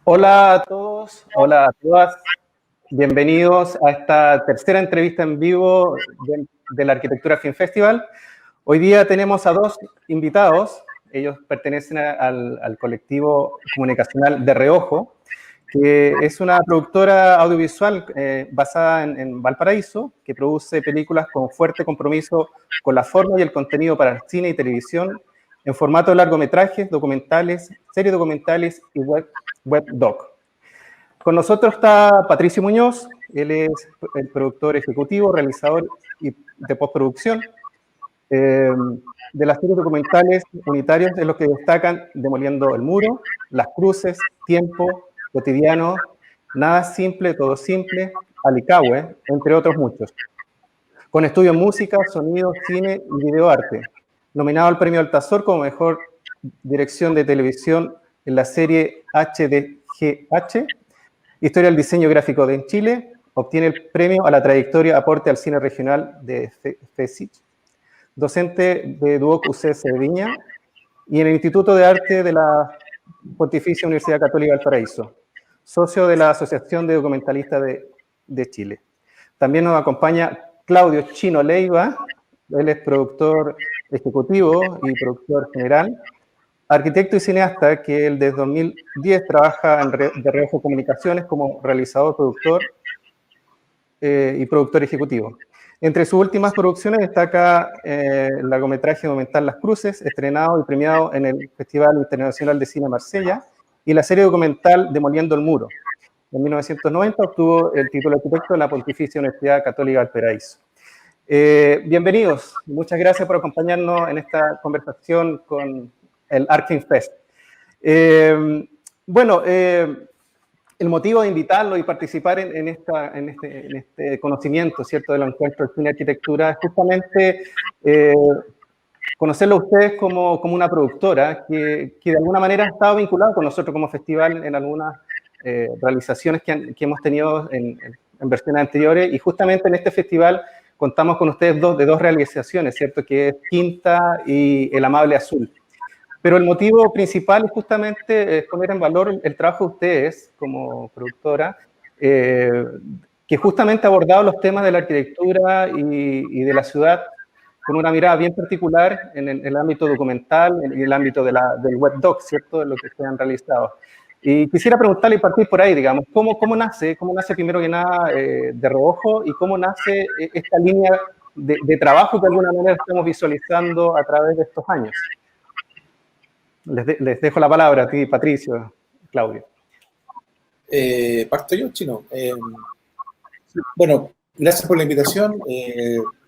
Hola a todos, hola a todas. Bienvenidos a esta tercera entrevista en vivo del Arquitectura Film Festival. Hoy día tenemos a dos invitados. Ellos pertenecen al colectivo comunicacional De Reojo, que es una productora audiovisual basada en Valparaíso, que produce películas con fuerte compromiso con la forma y el contenido para cine y televisión, en formato de largometrajes, documentales, series documentales y webdoc. Con nosotros está Patricio Muñoz, él es el productor ejecutivo, realizador y de postproducción de las series documentales unitarios, en los que destacan Demoliendo el Muro, Las Cruces, Tiempo, Cotidiano, Nada Simple, Todo Simple, Alicahue, entre otros muchos. Con estudio en música, sonido, cine y videoarte. Nominado al Premio Altazor como mejor dirección de televisión en la serie HDGH, Historia del Diseño Gráfico de Chile, obtiene el premio a la trayectoria Aporte al Cine Regional de FESIC. Docente de Duoc UCS de Viña y en el Instituto de Arte de la Pontificia Universidad Católica del Paraíso. Socio de la Asociación de Documentalistas de Chile. También nos acompaña Claudio Chino Leiva, él es productor ejecutivo y productor general, arquitecto y cineasta, que él desde 2010 trabaja de Reojo Comunicaciones como realizador, productor y productor ejecutivo. Entre sus últimas producciones destaca el largometraje documental Las Cruces, estrenado y premiado en el Festival Internacional de Cine Marsella, y la serie documental Demoliendo el Muro. En 1990 obtuvo el título de arquitecto en la Pontificia Universidad Católica del Paraíso. Bienvenidos, muchas gracias por acompañarnos en esta conversación con el Artfilm Fest. El motivo de invitarlo y participar en este conocimiento, ¿cierto?, del encuentro de cine y arquitectura es justamente conocerlo a ustedes como una productora que de alguna manera ha estado vinculada con nosotros como festival en algunas realizaciones que hemos tenido en versiones anteriores, y justamente en este festival contamos con ustedes de dos realizaciones, ¿cierto?, que es Quinta y El Amable Azul. Pero el motivo principal es justamente poner en valor el trabajo de ustedes como productora, que justamente ha abordado los temas de la arquitectura y de la ciudad con una mirada bien particular en el ámbito documental, en el ámbito del webdoc, ¿cierto?, de lo que se han realizado. Y quisiera preguntarle y partir por ahí, digamos, ¿cómo nace primero que nada De Reojo y cómo nace esta línea de trabajo que de alguna manera estamos visualizando a través de estos años? Les dejo la palabra a ti, Patricio, Claudio. Parto yo, Chino. Bueno, gracias por la invitación.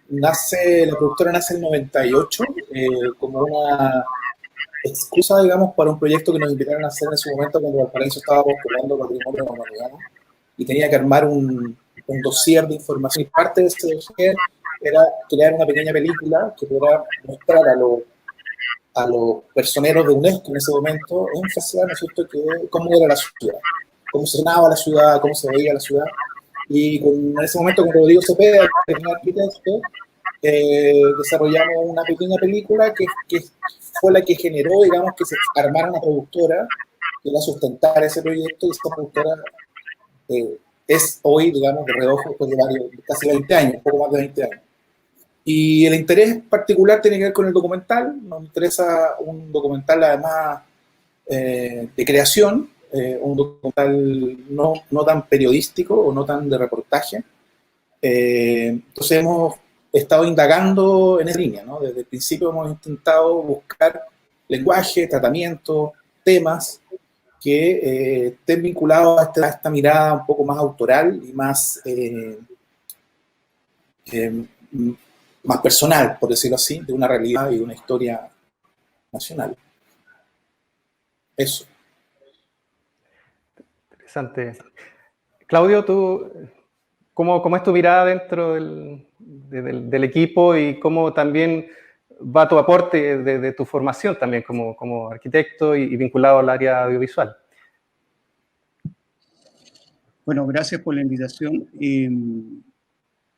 La productora nace en el 98 como una excusa, digamos, para un proyecto que nos invitaron a hacer en su momento cuando Valparaíso estaba postulando Patrimonio de la Humanidad, ¿no? Y tenía que armar un dossier de información, y parte de ese dossier era crear una pequeña película que pudiera mostrar a los personeros de UNESCO en ese momento, en festival, ¿no es cierto?, que cómo era la ciudad, cómo se sonaba la ciudad, cómo se veía la ciudad. Y en ese momento con Rodrigo Cepeda, que es un arquitecto, desarrollamos una pequeña película que fue la que generó, digamos, que se armara una productora que la sustentara ese proyecto, y esa productora es hoy, digamos, De Reojo, después de casi 20 años, un poco más de 20 años. Y el interés particular tiene que ver con el documental. Nos interesa un documental, además, de creación, un documental no tan periodístico o no tan de reportaje. Entonces hemos estado indagando en esa línea, ¿no? Desde el principio hemos intentado buscar lenguaje, tratamiento, temas que estén vinculados a esta mirada un poco más autoral y más personal, por decirlo así, de una realidad y de una historia nacional. Eso. Interesante. Claudio, ¿tú cómo es tu mirada dentro del equipo y cómo también va tu aporte de tu formación también como arquitecto y vinculado al área audiovisual? Bueno, gracias por la invitación.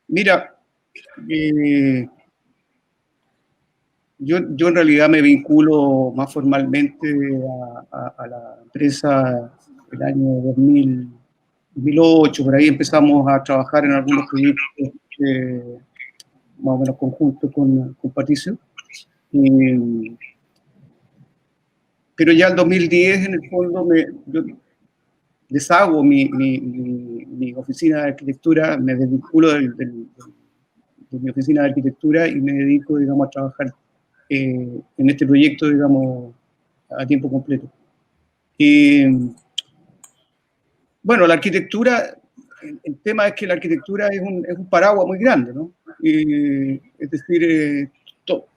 Mira, Yo en realidad me vinculo más formalmente a la empresa el año 2008, por ahí empezamos a trabajar en algunos proyectos más o menos conjuntos con Patricio. Pero ya el 2010, en el fondo, yo deshago mi oficina de arquitectura, me desvinculo de mi oficina de arquitectura y me dedico, digamos, a trabajar en este proyecto, digamos, a tiempo completo. Bueno, la arquitectura, el tema es que la arquitectura es un paraguas muy grande, ¿no? Es decir,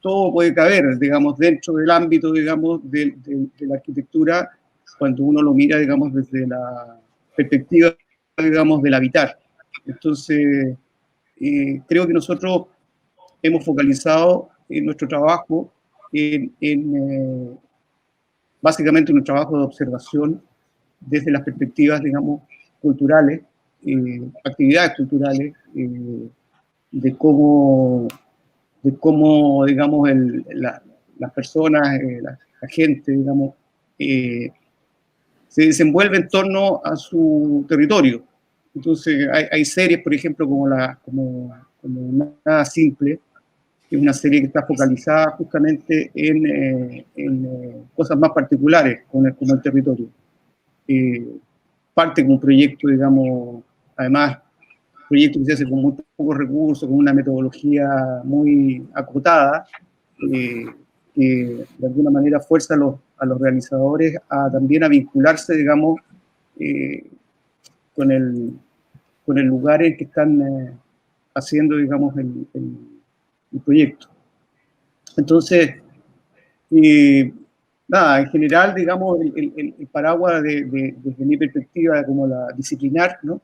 todo puede caber, digamos, dentro del ámbito, digamos, de la arquitectura, cuando uno lo mira, digamos, desde la perspectiva, digamos, del habitar. Entonces, creo que nosotros hemos focalizado en nuestro trabajo básicamente un trabajo de observación desde las perspectivas, digamos, culturales, actividades culturales, de cómo, digamos, las personas, la gente, digamos, se desenvuelve en torno a su territorio. Entonces, hay series, por ejemplo, como Nada Simple, que es una serie que está focalizada justamente en cosas más particulares como el territorio. Parte con un proyecto, digamos, además, proyecto que se hace con muy pocos recursos, con una metodología muy acotada, que de alguna manera fuerza a los realizadores también a vincularse, digamos, con el lugar en que están haciendo, digamos, el proyecto. Entonces, nada, en general, digamos, el paraguas desde mi perspectiva como la disciplinar, ¿no?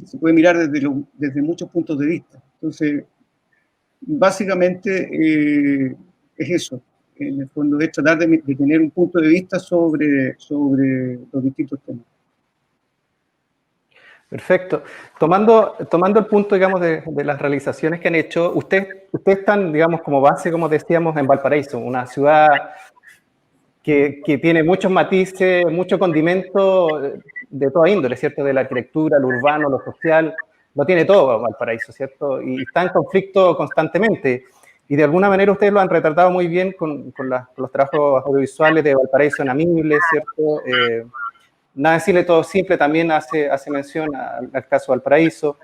Se puede mirar desde muchos puntos de vista. Entonces, básicamente es eso. En el fondo es tratar de tener un punto de vista sobre los distintos temas. Perfecto. Tomando el punto, digamos, de las realizaciones que han hecho, ustedes están, digamos, como base, como decíamos, en Valparaíso, una ciudad que tiene muchos matices, mucho condimento de toda índole, ¿cierto? De la arquitectura, lo urbano, lo social, lo tiene todo Valparaíso, ¿cierto? Y está en conflicto constantemente. Y de alguna manera ustedes lo han retratado muy bien con los trabajos audiovisuales de Valparaíso en Amibles, ¿cierto? Nada Simple, Todo Simple también hace mención al caso Valparaíso.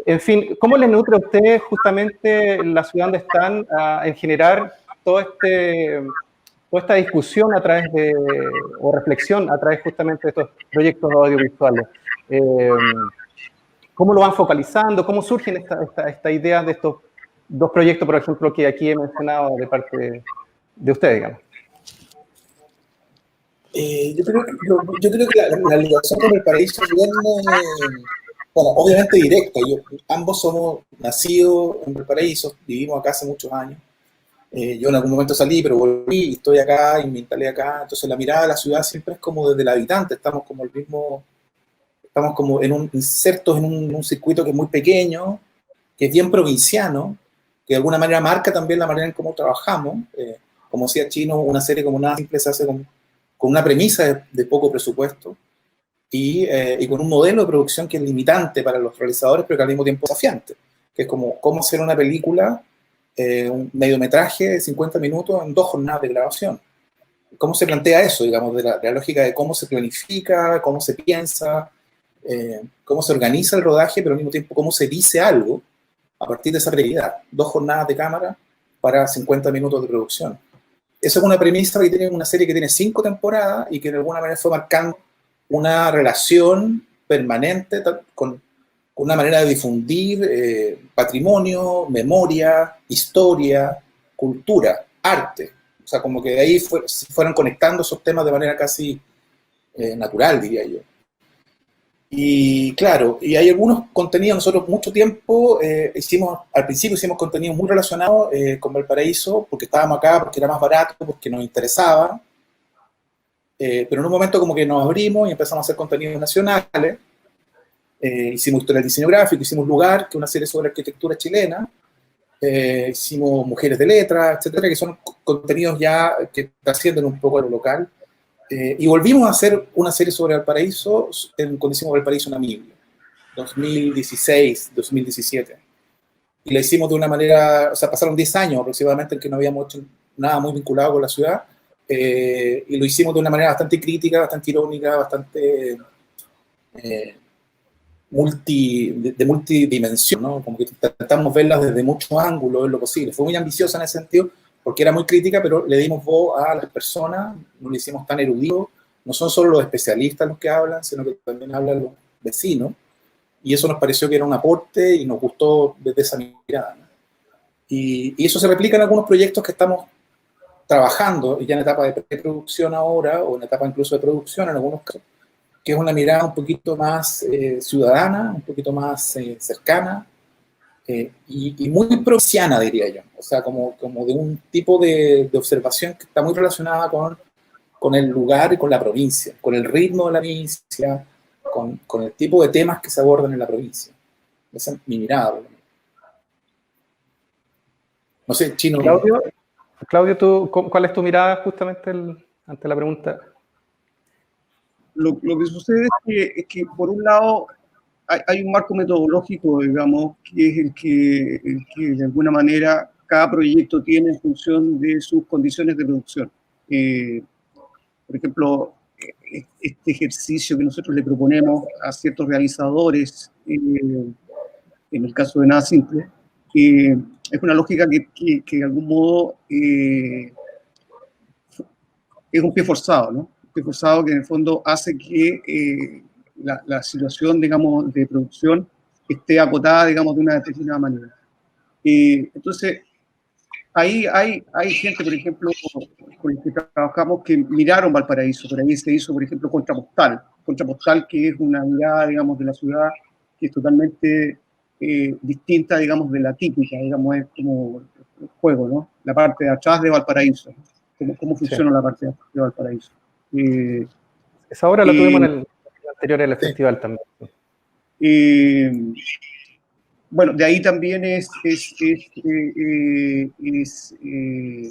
En fin, ¿cómo les nutre a ustedes justamente la ciudad donde están en generar toda esta discusión a través o reflexión a través justamente de estos proyectos audiovisuales? ¿Cómo lo van focalizando? ¿Cómo surgen esta idea de estos dos proyectos, por ejemplo, que aquí he mencionado de parte de ustedes, digamos? Yo creo que la ligación con el paraíso es bien, bueno, obviamente directa. Ambos somos nacidos en Valparaíso, vivimos acá hace muchos años. Yo en algún momento salí, pero volví y estoy acá y me instalé acá. Entonces la mirada de la ciudad siempre es como desde el habitante. Estamos como insertos en un circuito que es muy pequeño, que es bien provinciano, que de alguna manera marca también la manera en cómo trabajamos. Como decía Chino, una serie como Nada Simple se hace con una premisa de poco presupuesto y con un modelo de producción que es limitante para los realizadores, pero que al mismo tiempo desafiante, que es como cómo hacer una película, un mediometraje de 50 minutos en 2 jornadas de grabación. ¿Cómo se plantea eso, digamos, de la lógica de cómo se planifica, cómo se piensa, cómo se organiza el rodaje, pero al mismo tiempo cómo se dice algo a partir de esa prioridad? 2 jornadas de cámara para 50 minutos de producción. Eso es una premisa que tiene una serie que tiene 5 temporadas y que de alguna manera fue marcando una relación permanente con una manera de difundir patrimonio, memoria, historia, cultura, arte. O sea, como que de ahí se fueron conectando esos temas de manera casi natural, diría yo. Y claro, y hay algunos contenidos, nosotros mucho tiempo al principio hicimos contenidos muy relacionados con Valparaíso, porque estábamos acá, porque era más barato, porque nos interesaba, pero en un momento como que nos abrimos y empezamos a hacer contenidos nacionales, hicimos Historia del Diseño Gráfico, hicimos Lugar, que es una serie sobre arquitectura chilena, hicimos Mujeres de Letras, etcétera, que son contenidos ya que trascienden un poco a lo local. Y volvimos a hacer una serie sobre Valparaíso, cuando hicimos Valparaíso Namibia, 2016, 2017. Y la hicimos de una manera, o sea, pasaron 10 años aproximadamente en que no habíamos hecho nada muy vinculado con la ciudad, y lo hicimos de una manera bastante crítica, bastante irónica, bastante de multidimensión, ¿no? Como que intentamos verlas desde muchos ángulos en lo posible. Fue muy ambiciosa en ese sentido, porque era muy crítica, pero le dimos voz a las personas, no le hicimos tan eruditos, no son solo los especialistas los que hablan, sino que también hablan los vecinos, y eso nos pareció que era un aporte y nos gustó desde esa mirada, ¿no? Y eso se replica en algunos proyectos que estamos trabajando, ya en etapa de preproducción ahora, o en etapa incluso de producción en algunos casos, que es una mirada un poquito más ciudadana, un poquito más cercana, y muy provinciana, diría yo. O sea, como de un tipo de observación que está muy relacionada con el lugar y con la provincia, con el ritmo de la provincia, con el tipo de temas que se abordan en la provincia. Esa es mi mirada. No sé, Chino. Claudio, ¿cuál es tu mirada justamente ante la pregunta? Lo que sucede es que, por un lado, hay un marco metodológico, digamos, que es el que de alguna manera cada proyecto tiene en función de sus condiciones de producción. Por ejemplo, este ejercicio que nosotros le proponemos a ciertos realizadores, en el caso de Nada Simple, es una lógica que de algún modo es un pie forzado, ¿no? Un pie forzado que en el fondo hace que la situación, digamos, de producción esté acotada, digamos, de una determinada manera. Entonces, ahí hay gente, por ejemplo, con la que trabajamos que miraron Valparaíso. Por ahí se hizo, por ejemplo, Contrapostal, que es una mirada, digamos, de la ciudad que es totalmente distinta, digamos, de la típica, digamos, es como el juego, ¿no? La parte de atrás de Valparaíso. ¿Cómo funciona la parte de Valparaíso? Esa obra la tuvimos en el anterior en el festival también. Bueno, de ahí también es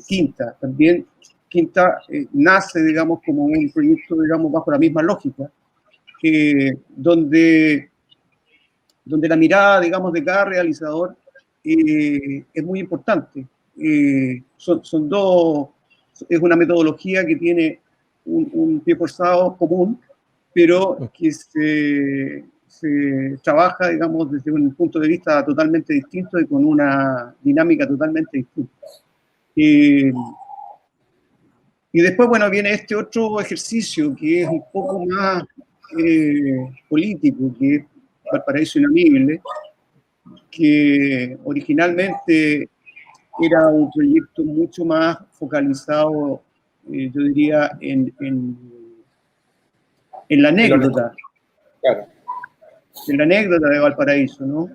Quinta. También Quinta nace, digamos, como un proyecto, digamos, bajo la misma lógica, donde la mirada, digamos, de cada realizador es muy importante. Son dos, es una metodología que tiene un pie forzado común, pero que se trabaja, digamos, desde un punto de vista totalmente distinto y con una dinámica totalmente distinta. Y después, bueno, viene este otro ejercicio que es un poco más político, que es Valparaíso Inamible, que originalmente era un proyecto mucho más focalizado, yo diría, en la anécdota. Claro. En la anécdota de Valparaíso, ¿no?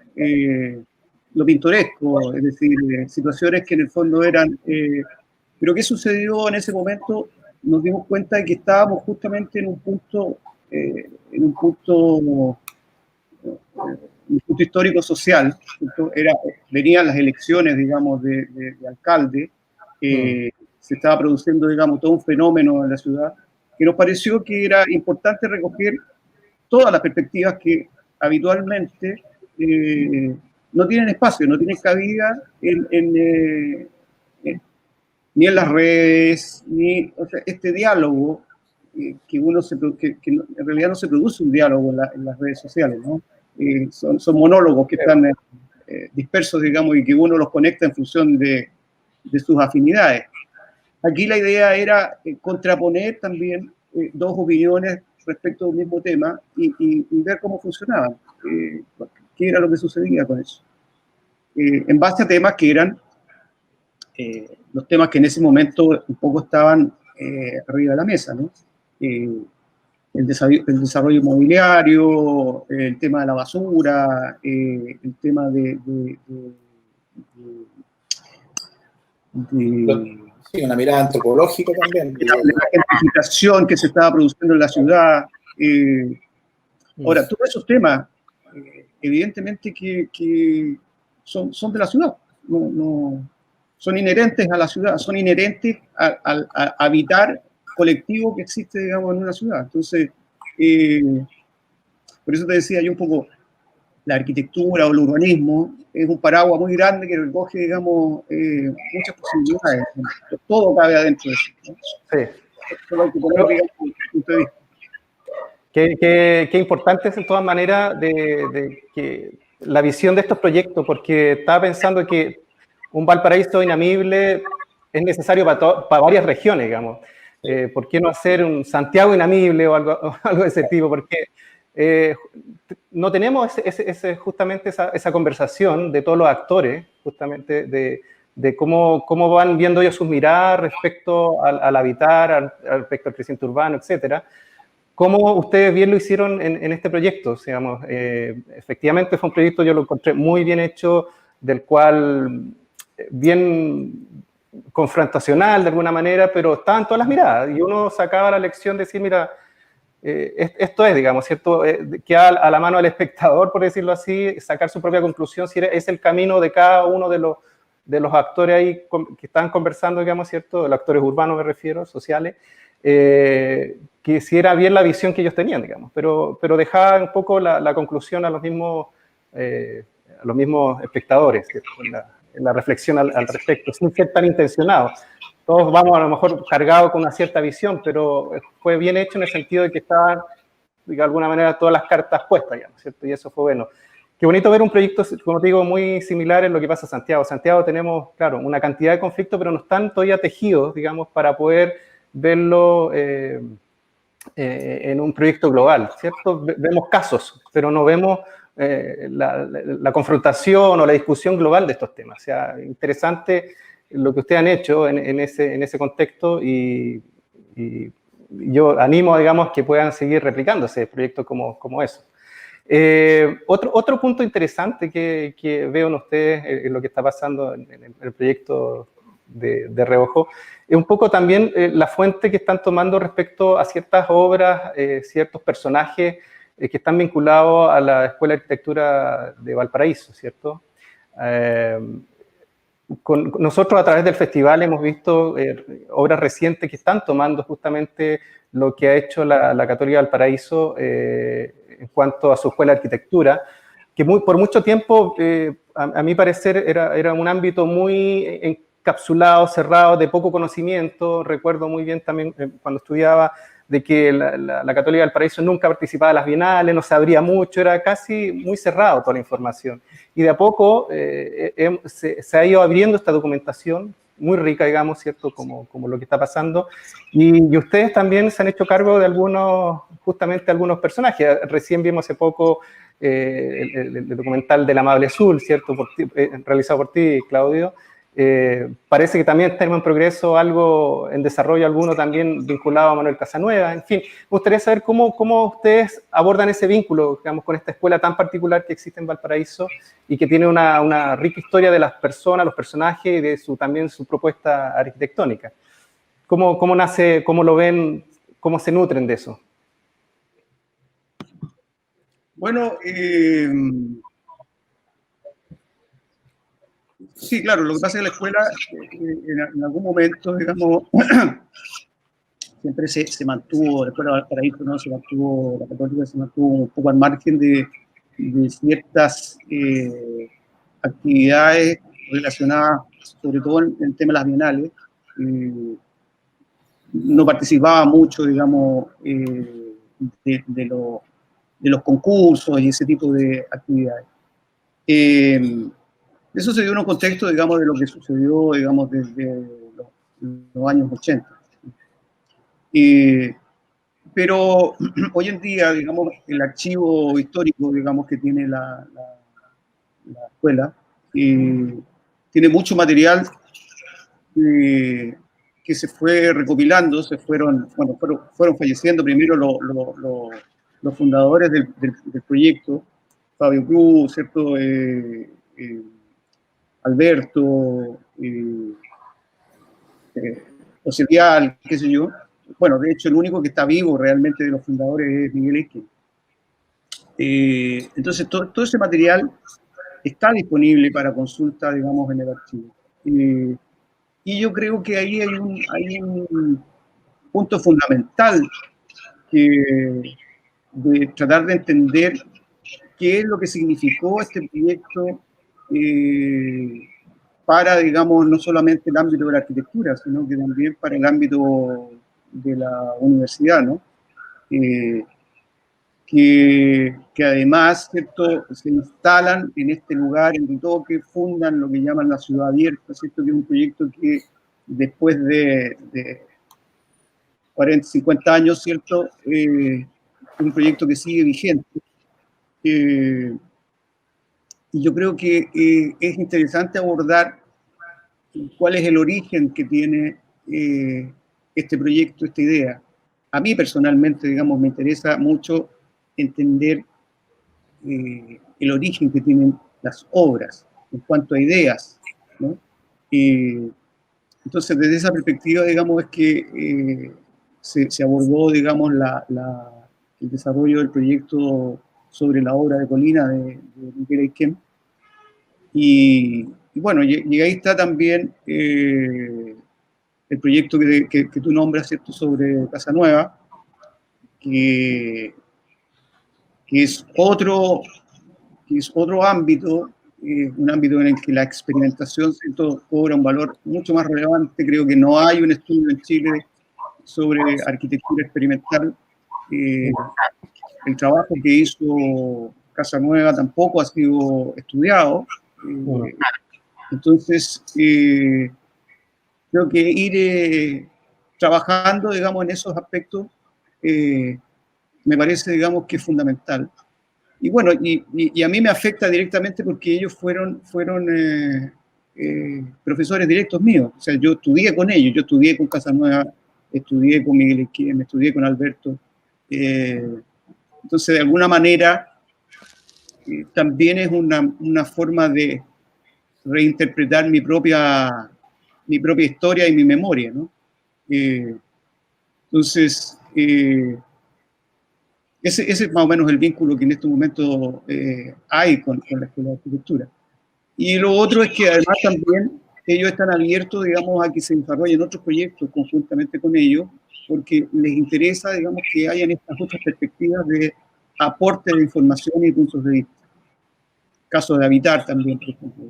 Lo pintoresco, es decir, situaciones que en el fondo eran... pero ¿qué sucedió en ese momento? Nos dimos cuenta de que estábamos justamente en un punto histórico-social. Venían las elecciones, digamos, de alcalde, se estaba produciendo, digamos, todo un fenómeno en la ciudad, que nos pareció que era importante recoger todas las perspectivas que habitualmente no tienen espacio, no tienen cabida ni en las redes, o sea, este diálogo que en realidad no se produce un diálogo en las redes sociales, ¿no? Son monólogos que están dispersos, digamos, y que uno los conecta en función de sus afinidades. Aquí la idea era contraponer también dos opiniones respecto a un mismo tema y ver cómo funcionaban, qué era lo que sucedía con eso. En base a temas que eran los temas que en ese momento un poco estaban arriba de la mesa, ¿no? El desarrollo inmobiliario, el tema de la basura, el tema sí, una mirada antropológica también. La gentrificación que se estaba produciendo en la ciudad. Ahora, todos esos temas, evidentemente que son de la ciudad. son inherentes a la ciudad, son inherentes al habitar colectivo que existe, digamos, en una ciudad. Entonces, por eso te decía yo un poco, la arquitectura o el urbanismo es un paraguas muy grande que recoge, digamos, muchas posibilidades. Todo cabe adentro de eso, ¿no? Sí. Solo hay que poner, digamos, un punto de vista. Qué importante es, en todas maneras, de que la visión de estos proyectos, porque estaba pensando que un Valparaíso inamible es necesario para varias regiones, digamos. ¿Por qué no hacer un Santiago inamible o algo de ese tipo? Porque no tenemos justamente esa conversación de todos los actores, justamente de cómo van viendo ellos sus miradas respecto al habitar, respecto al crecimiento urbano, etcétera. ¿Cómo ustedes bien lo hicieron en este proyecto? Digamos, efectivamente fue un proyecto, yo lo encontré muy bien hecho, del cual bien confrontacional de alguna manera, pero estaban todas las miradas y uno sacaba la lección de decir, mira, esto es, digamos, ¿cierto? Queda a la mano del espectador, por decirlo así, sacar su propia conclusión si es el camino de cada uno de los actores ahí que están conversando, digamos, ¿cierto? De los actores urbanos me refiero, sociales, que si era bien la visión que ellos tenían, digamos, pero dejaba un poco la conclusión a los mismos espectadores, ¿cierto? En la reflexión al respecto, sin ser tan intencionados. Todos vamos a lo mejor cargados con una cierta visión, pero fue bien hecho en el sentido de que estaban, de alguna manera, todas las cartas puestas, digamos, ¿cierto? Y eso fue bueno. Qué bonito ver un proyecto, como te digo, muy similar en lo que pasa en Santiago. En Santiago tenemos, claro, una cantidad de conflictos, pero no están todavía tejidos, digamos, para poder verlo en un proyecto global, ¿cierto? Vemos casos, pero no vemos la confrontación o la discusión global de estos temas. O sea, interesante lo que ustedes han hecho en ese contexto y yo animo, digamos, que puedan seguir replicándose proyectos como eso. Otro punto interesante que veo en ustedes, en lo que está pasando en el proyecto de Reojo, es un poco también la fuente que están tomando respecto a ciertas obras, ciertos personajes que están vinculados a la Escuela de Arquitectura de Valparaíso, ¿cierto? Nosotros a través del festival hemos visto obras recientes que están tomando justamente lo que ha hecho la Católica de Valparaíso en cuanto a su Escuela de Arquitectura, que por mucho tiempo, a mi parecer, era un ámbito muy encapsulado, cerrado, de poco conocimiento. Recuerdo muy bien también cuando estudiaba de que la Católica del Paraíso nunca participaba de las bienales, no sabría mucho, era casi muy cerrado toda la información. Y de a poco se ha ido abriendo esta documentación, muy rica, digamos, ¿cierto? Como lo que está pasando. Y ustedes también se han hecho cargo de justamente algunos personajes. Recién vimos hace poco el documental del Amable Azul, ¿cierto? Realizado por ti, Claudio. Parece que también tenemos en progreso algo en desarrollo, alguno también vinculado a Manuel Casanueva. En fin, me gustaría saber cómo ustedes abordan ese vínculo, digamos, con esta escuela tan particular que existe en Valparaíso y que tiene una rica historia de las personas, los personajes y de también su propuesta arquitectónica. ¿Cómo nace, cómo lo ven, cómo se nutren de eso? Bueno, sí, claro, lo que pasa es que la escuela en algún momento, digamos, siempre se mantuvo, la escuela de Valparaíso, ¿no? La Católica se mantuvo un poco al margen de ciertas actividades relacionadas, sobre todo en el tema de las bienales. No participaba mucho, digamos, de los concursos y ese tipo de actividades. Eso se dio en un contexto, digamos, de lo que sucedió, digamos, desde los años 80. Pero hoy en día, digamos, el archivo histórico, digamos, que tiene la escuela, tiene mucho material que se fue recopilando, fueron falleciendo primero los fundadores del proyecto, Fabio Cruz, ¿cierto? Alberto, José Vial, qué sé yo. Bueno, de hecho, el único que está vivo realmente de los fundadores es Miguel Esquin. Entonces, todo ese material está disponible para consulta, digamos, en el archivo. Y yo creo que ahí hay un punto fundamental de tratar de entender qué es lo que significó este proyecto para, digamos, no solamente el ámbito de la arquitectura, sino que también para el ámbito de la universidad, ¿no? Que además, ¿cierto?, se instalan en este lugar en Ritoque, fundan lo que llaman la Ciudad Abierta, ¿cierto?, que es un proyecto que después de 40, 50 años, ¿cierto?, es un proyecto que sigue vigente. Y yo creo que es interesante abordar cuál es el origen que tiene este proyecto, esta idea. A mí personalmente, digamos, me interesa mucho entender el origen que tienen las obras en cuanto a ideas, ¿no? Entonces, desde esa perspectiva, digamos, es que se abordó, digamos, el desarrollo del proyecto sobre la obra de Colina de Miguel Ayquem. Y bueno, y ahí está también el proyecto que tú nombras, ¿cierto?, sobre Casa Nueva, que es otro ámbito, un ámbito en el que la experimentación, ¿cierto?, cobra un valor mucho más relevante. Creo que no hay un estudio en Chile sobre arquitectura experimental. El trabajo que hizo Casa Nueva tampoco ha sido estudiado. Entonces, creo que ir trabajando, digamos, en esos aspectos me parece, digamos, que es fundamental. Y bueno, y a mí me afecta directamente porque ellos fueron profesores directos míos. O sea, yo estudié con ellos, yo estudié con Casanueva, estudié con Miguel Ayquem, estudié con Alberto. Entonces, de alguna manera, también es una forma de reinterpretar mi propia historia y mi memoria, ¿no? Entonces, ese es más o menos el vínculo que en este momento hay con la Escuela de Arquitectura. Y lo otro es que además también ellos están abiertos, digamos, a que se desarrollen otros proyectos conjuntamente con ellos, porque les interesa, digamos, que hayan estas otras perspectivas de aporte de información y puntos de vista. Caso de Habitar también, por ejemplo,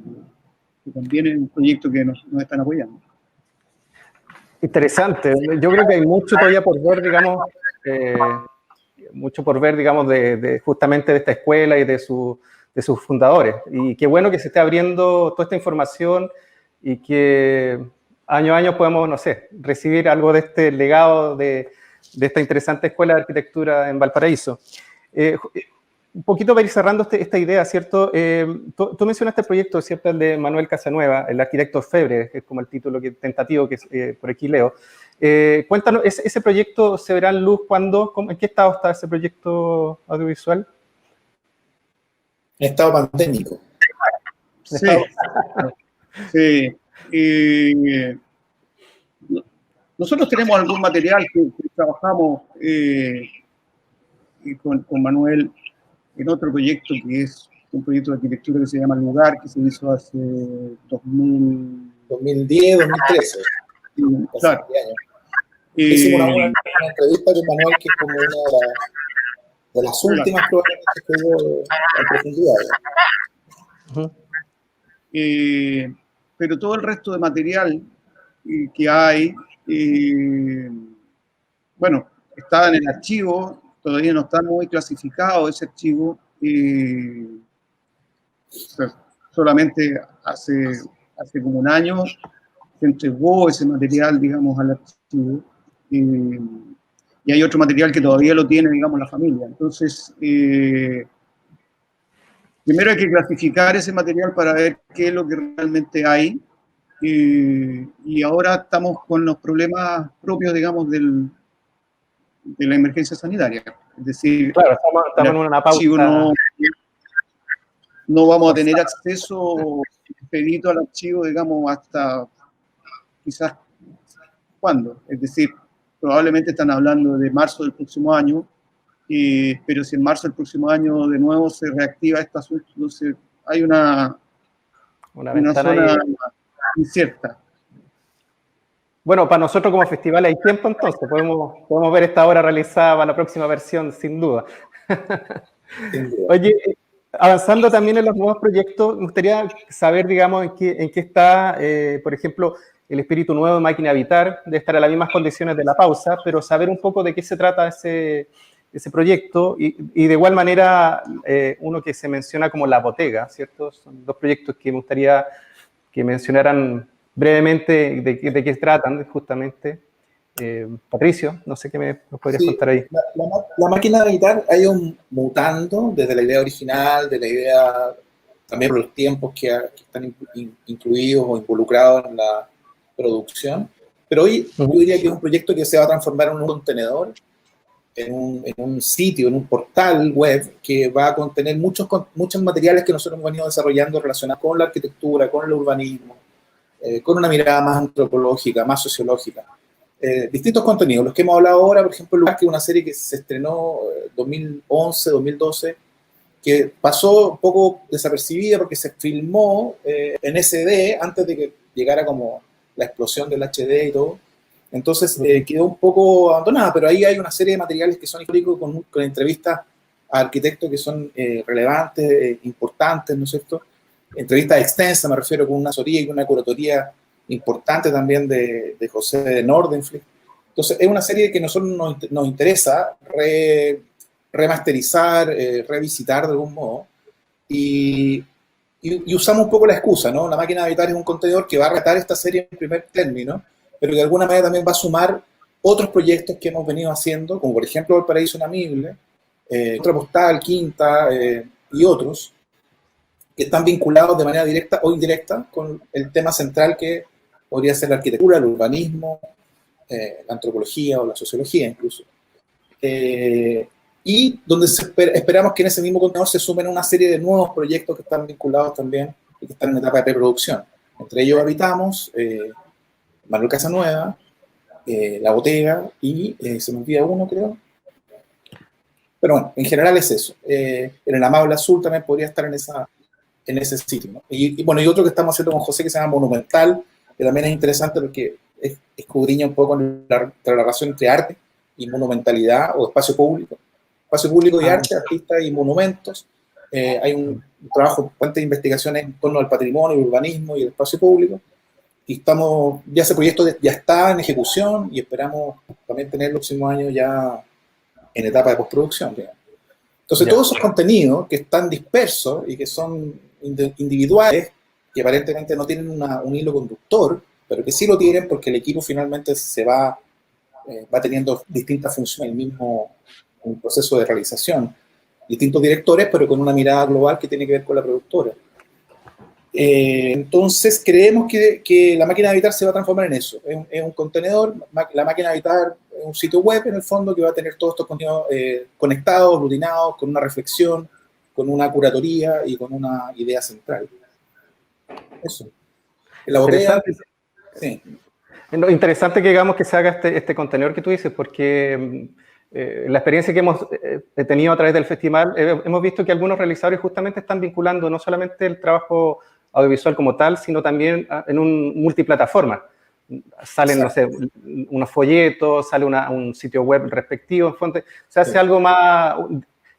que también es un proyecto que nos están apoyando. Interesante. Yo creo que hay mucho todavía por ver, digamos, mucho por ver, digamos, justamente de esta escuela y de sus fundadores. Y qué bueno que se esté abriendo toda esta información y que año a año podemos, no sé, recibir algo de este legado de esta interesante escuela de arquitectura en Valparaíso. Un poquito para ir cerrando esta idea, ¿cierto? Tú mencionaste el proyecto, ¿cierto?, el de Manuel Casanueva, el arquitecto orfebre, que es como el título tentativo que por aquí leo. Cuéntanos, ¿ese proyecto se verá en luz cuándo? ¿En qué estado está ese proyecto audiovisual? En estado pandémico. Sí. Nosotros tenemos algún material que trabajamos con Manuel en otro proyecto que es un proyecto de arquitectura que se llama El Lugar, que se hizo hace 2010, 2013. Claro. Hicimos una entrevista con Manuel, que es como una de las últimas probablemente que hubo en profundidad. Pero todo el resto de material que hay, bueno, está en el archivo, todavía no está muy clasificado ese archivo. Solamente hace como un año se entregó ese material, digamos, al archivo. Y hay otro material que todavía lo tiene, digamos, la familia. Entonces, primero hay que clasificar ese material para ver qué es lo que realmente hay. Y ahora estamos con los problemas propios, digamos, de la emergencia sanitaria. Es decir, claro, estamos en una pausa. No vamos a tener acceso expedito al archivo, digamos, hasta quizás cuándo. Es decir, probablemente están hablando de marzo del próximo año, pero si en marzo del próximo año de nuevo se reactiva este asunto, entonces hay una ventana zona ahí. incierta. Bueno, para nosotros como festival hay tiempo, entonces podemos ver esta obra realizada para la próxima versión, sin duda. Sin duda. Oye, avanzando también en los nuevos proyectos, me gustaría saber, digamos, en qué está, por ejemplo, el espíritu nuevo de Máquina Habitar, de estar en las mismas condiciones de la pausa, pero saber un poco de qué se trata ese proyecto y de igual manera uno que se menciona como La Botega, ¿cierto? Son dos proyectos que me gustaría que mencionaran brevemente de qué tratan justamente. Patricio, no sé qué nos podrías Sí, contar ahí. la máquina de editar ha ido mutando desde la idea original, de la idea también por los tiempos que están incluidos o involucrados en la producción. Pero hoy yo diría que es un proyecto que se va a transformar en un contenedor, en un sitio, en un portal web que va a contener muchos materiales que nosotros hemos venido desarrollando relacionados con la arquitectura, con el urbanismo, con una mirada más antropológica, más sociológica. Distintos contenidos. Los que hemos hablado ahora, por ejemplo, Lugar, que es una serie que se estrenó 2011, 2012, que pasó un poco desapercibida porque se filmó en SD antes de que llegara como la explosión del HD y todo. Entonces quedó un poco abandonada, pero ahí hay una serie de materiales que son históricos con entrevistas a arquitectos que son relevantes, importantes, ¿no es cierto? Entrevistas extensas, me refiero, con una asesoría y con una curatoría importante también de José de Nordenfleet. Entonces, es una serie que a nosotros nos interesa remasterizar, revisitar de algún modo, y usamos un poco la excusa, ¿no? La máquina de habitar es un contenedor que va a retar esta serie en primer término, pero que de alguna manera también va a sumar otros proyectos que hemos venido haciendo, como por ejemplo El Paraíso Namible, Otra Postal, Quinta y otros, que están vinculados de manera directa o indirecta con el tema central que podría ser la arquitectura, el urbanismo, la antropología o la sociología incluso. Y donde esperamos que en ese mismo contenedor se sumen una serie de nuevos proyectos que están vinculados también y que están en etapa de preproducción. Entre ellos Habitamos, Manuel Casanueva, La Botega y se me olvida uno, creo. Pero bueno, en general es eso. En el Amable Azul también podría estar en ese sitio, ¿no? Y bueno, y otro que estamos haciendo con José que se llama Monumental, que también es interesante porque escudriña un poco la relación entre arte y monumentalidad o espacio público y arte, artistas y monumentos. Hay un trabajo fuente de investigación en torno al patrimonio, el urbanismo y el espacio público. Y ya ese proyecto ya está en ejecución y esperamos también tener el próximo año ya en etapa de postproducción, digamos. Entonces, todos esos contenidos que están dispersos y que son individuales, que aparentemente no tienen un hilo conductor, pero que sí lo tienen porque el equipo finalmente va teniendo distintas funciones en el mismo proceso de realización. Distintos directores, pero con una mirada global que tiene que ver con la productora. Entonces, creemos que la máquina de habitar se va a transformar en eso. Es un contenedor, la máquina de habitar es un sitio web, en el fondo, que va a tener todos estos contenidos conectados, aglutinados, con una reflexión, con una curatoría y con una idea central. Eso. La Botega, sí. Interesante que digamos que se haga este contenedor que tú dices, porque la experiencia que hemos tenido a través del festival, hemos visto que algunos realizadores justamente están vinculando no solamente el trabajo audiovisual como tal, sino también en un multiplataforma. Salen, no sé, unos folletos, sale un sitio web respectivo, se hace algo más,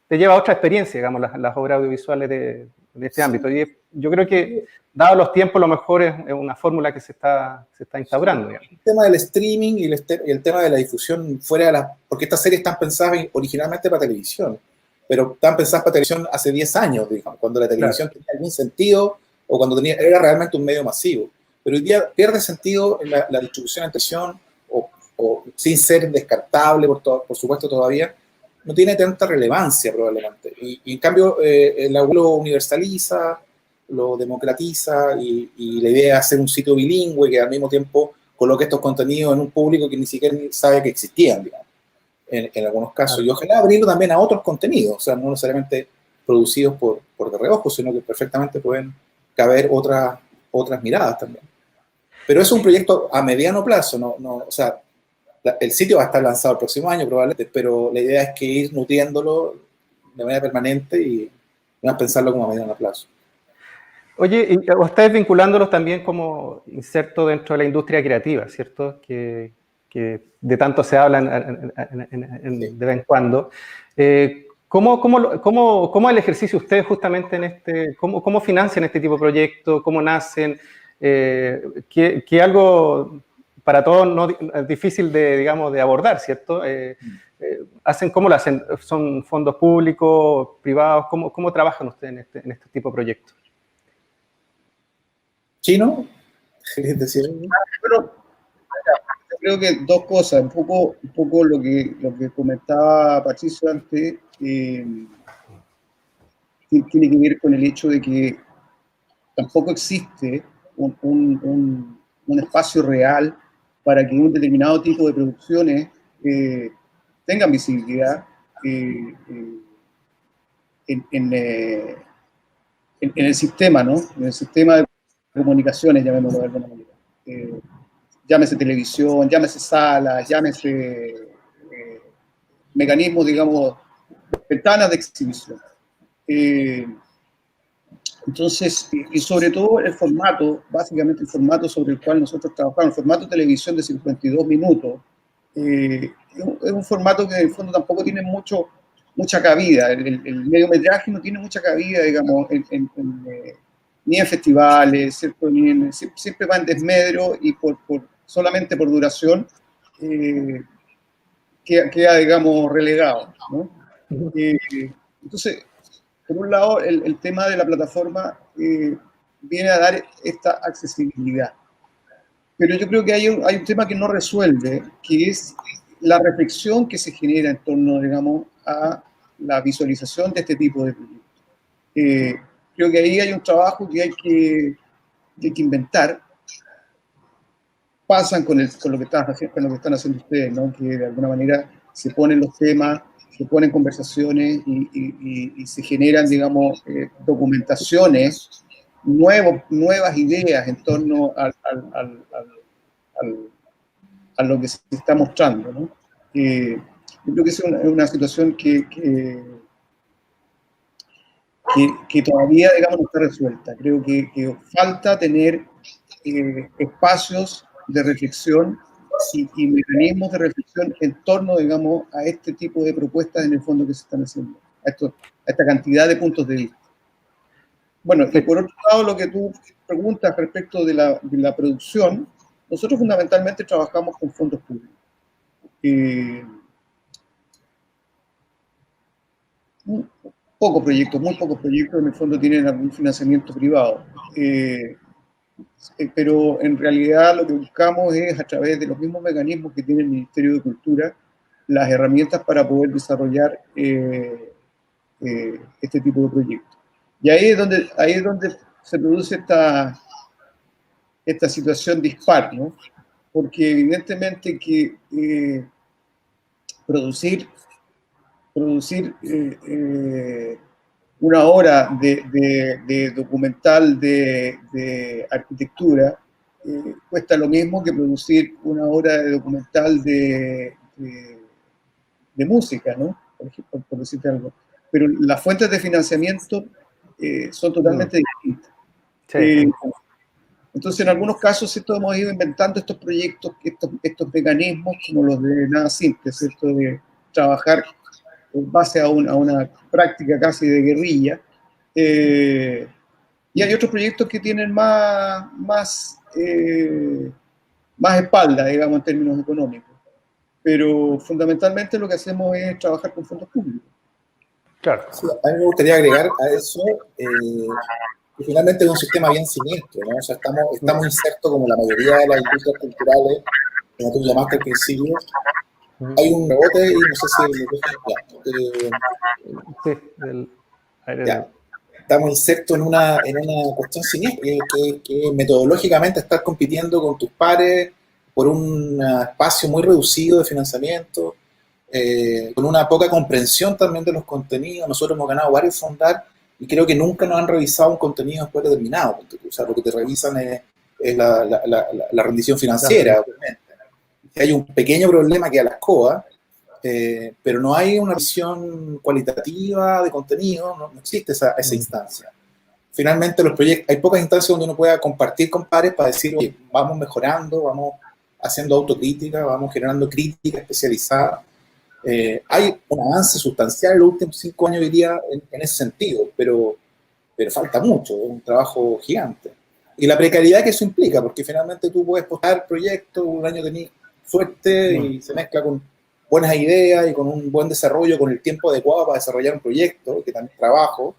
te lleva a otra experiencia, digamos, las obras audiovisuales de este ámbito. Y yo creo que, dado los tiempos, lo mejor es una fórmula que se está instaurando. Digamos. El tema del streaming y el tema de la difusión fuera de porque estas series están pensadas originalmente para televisión, pero están pensadas para televisión hace 10 años, digamos, cuando la televisión tenía algún sentido o cuando era realmente un medio masivo. Pero hoy día pierde sentido la distribución en televisión o sin ser descartable, por supuesto todavía, no tiene tanta relevancia probablemente. Y en cambio, el abuelo universaliza, lo democratiza y la idea es hacer un sitio bilingüe que al mismo tiempo coloque estos contenidos en un público que ni siquiera sabe que existían, digamos, en algunos casos. Claro. Y ojalá abrirlo también a otros contenidos, o sea, no necesariamente producidos por de reojo, sino que perfectamente pueden caber otras miradas también. Pero es un proyecto a mediano plazo, o sea, el sitio va a estar lanzado el próximo año probablemente, pero la idea es que ir nutriéndolo de manera permanente y no pensarlo como a mediano plazo. Oye, y ustedes vinculándolos también como inserto dentro de la industria creativa, ¿cierto? Que de tanto se habla de vez en cuando. ¿Cómo el ejercicio ustedes justamente en cómo financian este tipo de proyectos? ¿Cómo nacen? Que algo para todos no, difícil de, digamos, de abordar, ¿cierto? ¿Cómo lo hacen? ¿Son fondos públicos, privados? ¿Cómo trabajan ustedes en este tipo de proyectos? ¿Chino? ¿Querés decir? Bueno, yo creo que dos cosas, un poco lo que comentaba Patricio antes, tiene que ver con el hecho de que tampoco existe un espacio real para que un determinado tipo de producciones tengan visibilidad en el sistema, ¿no? En el sistema de comunicaciones, llamémoslo de alguna manera. Llámese televisión, llámese salas, llámese mecanismos, digamos, ventanas de exhibición. Entonces, y sobre todo el formato, básicamente el formato sobre el cual nosotros trabajamos, el formato de televisión de 52 minutos, es un formato que en el fondo tampoco tiene mucha cabida. El mediometraje no tiene mucha cabida, digamos, ni en festivales, ¿cierto? Siempre va en desmedro y solamente por duración queda, digamos, relegado, ¿no? Entonces, por un lado, el tema de la plataforma viene a dar esta accesibilidad. Pero yo creo que hay un tema que no resuelve, que es la reflexión que se genera en torno, digamos, a la visualización de este tipo de proyectos. Creo que ahí hay un trabajo que hay que inventar. Pasan con lo que están haciendo ustedes, ¿no? Que de alguna manera se ponen los temas, se ponen conversaciones y se generan, digamos, documentaciones, nuevas ideas en torno a lo que se está mostrando, ¿no? Yo creo que es una situación que todavía, digamos, no está resuelta. Creo que falta tener espacios de reflexión y mecanismos de reflexión en torno, digamos, a este tipo de propuestas en el fondo que se están haciendo, a esta cantidad de puntos de vista. Bueno, y por otro lado, lo que tú preguntas respecto de la producción, nosotros fundamentalmente trabajamos con fondos públicos. Muy pocos proyectos en el fondo tienen algún financiamiento privado. Pero en realidad lo que buscamos es, a través de los mismos mecanismos que tiene el Ministerio de Cultura, las herramientas para poder desarrollar este tipo de proyectos. Y ahí es donde se produce esta situación dispar, ¿no? Porque evidentemente que producir una hora de documental de arquitectura cuesta lo mismo que producir una hora de documental de música, ¿no? Por ejemplo, por decirte algo. Pero las fuentes de financiamiento son totalmente distintas. Sí. Entonces, en algunos casos, ¿cierto? Hemos ido inventando estos proyectos, estos mecanismos, como los de Nada Simple, ¿cierto? De trabajar en base a una práctica casi de guerrilla. Y hay otros proyectos que tienen más espalda, digamos, en términos económicos. Pero fundamentalmente lo que hacemos es trabajar con fondos públicos. Claro. Sí, a mí me gustaría agregar a eso que finalmente es un sistema bien siniestro, ¿no? O sea, estamos insertos como la mayoría de las industrias culturales, como tú llamaste al principio. Hay un rebote y no sé si ya. Estamos insertos en una cuestión siniestra, que metodológicamente estás compitiendo con tus pares por un espacio muy reducido de financiamiento, con una poca comprensión también de los contenidos. Nosotros hemos ganado varios Fondar y creo que nunca nos han revisado un contenido después determinado. O sea, lo que te revisan es la rendición financiera, obviamente. Hay un pequeño problema que a la escoba, pero no hay una visión cualitativa de contenido, no existe esa instancia. finalmente los proyectos, hay pocas instancias donde uno pueda compartir con pares para decir, oye, vamos mejorando, vamos haciendo autocrítica, vamos generando crítica especializada. Hay un avance sustancial en los últimos 5 años, diría, en ese sentido, pero falta mucho, es un trabajo gigante. Y la precariedad que eso implica, porque finalmente tú puedes postar proyectos, un año tenés suerte y se mezcla con buenas ideas y con un buen desarrollo, con el tiempo adecuado para desarrollar un proyecto, que también es trabajo,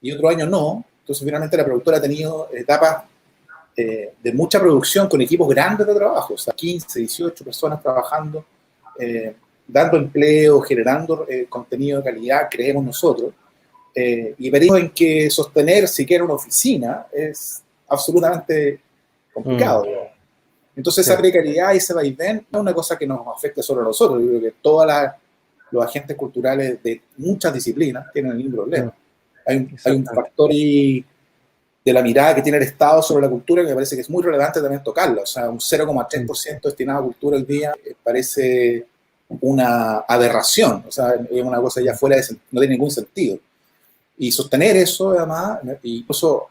y otro año no. Entonces finalmente la productora ha tenido etapas de mucha producción con equipos grandes de trabajo, o sea, 15, 18 personas trabajando, dando empleo, generando contenido de calidad, creemos nosotros, y venimos en que sostener siquiera una oficina es absolutamente complicado. Entonces esa precariedad y ese vaivén no es una cosa que nos afecte solo a nosotros. Yo creo que todos los agentes culturales de muchas disciplinas tienen el mismo problema. Hay un factor de la mirada que tiene el Estado sobre la cultura que me parece que es muy relevante también tocarla. O sea, un 0,3% destinado a cultura hoy día parece una aberración. O sea, es una cosa ya fuera de sentido, no tiene ningún sentido. Y sostener eso, además, incluso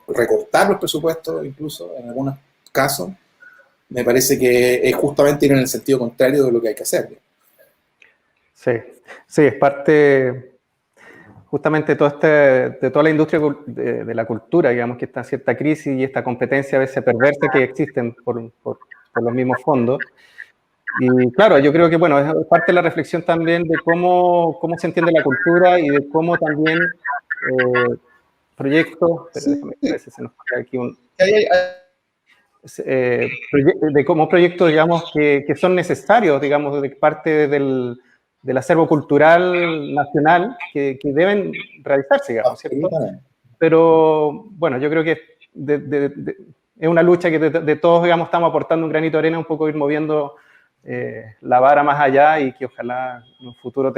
recortar los presupuestos, incluso en algunos casos, me parece que es justamente ir en el sentido contrario de lo que hay que hacer. Sí, sí, es parte justamente de toda la industria de la cultura, digamos, que está en cierta crisis y esta competencia a veces perversa que existen por los mismos fondos. Y claro, yo creo que, bueno, es parte de la reflexión también de cómo se entiende la cultura y de cómo también proyectos, pero déjame ver si se nos pone aquí de cómo proyectos, digamos, que son necesarios, digamos, de parte del acervo cultural nacional que deben realizarse, digamos, ¿cierto? Pero, bueno, yo creo que es una lucha que de todos, digamos, estamos aportando un granito de arena, un poco ir moviendo la vara más allá y que ojalá en un futuro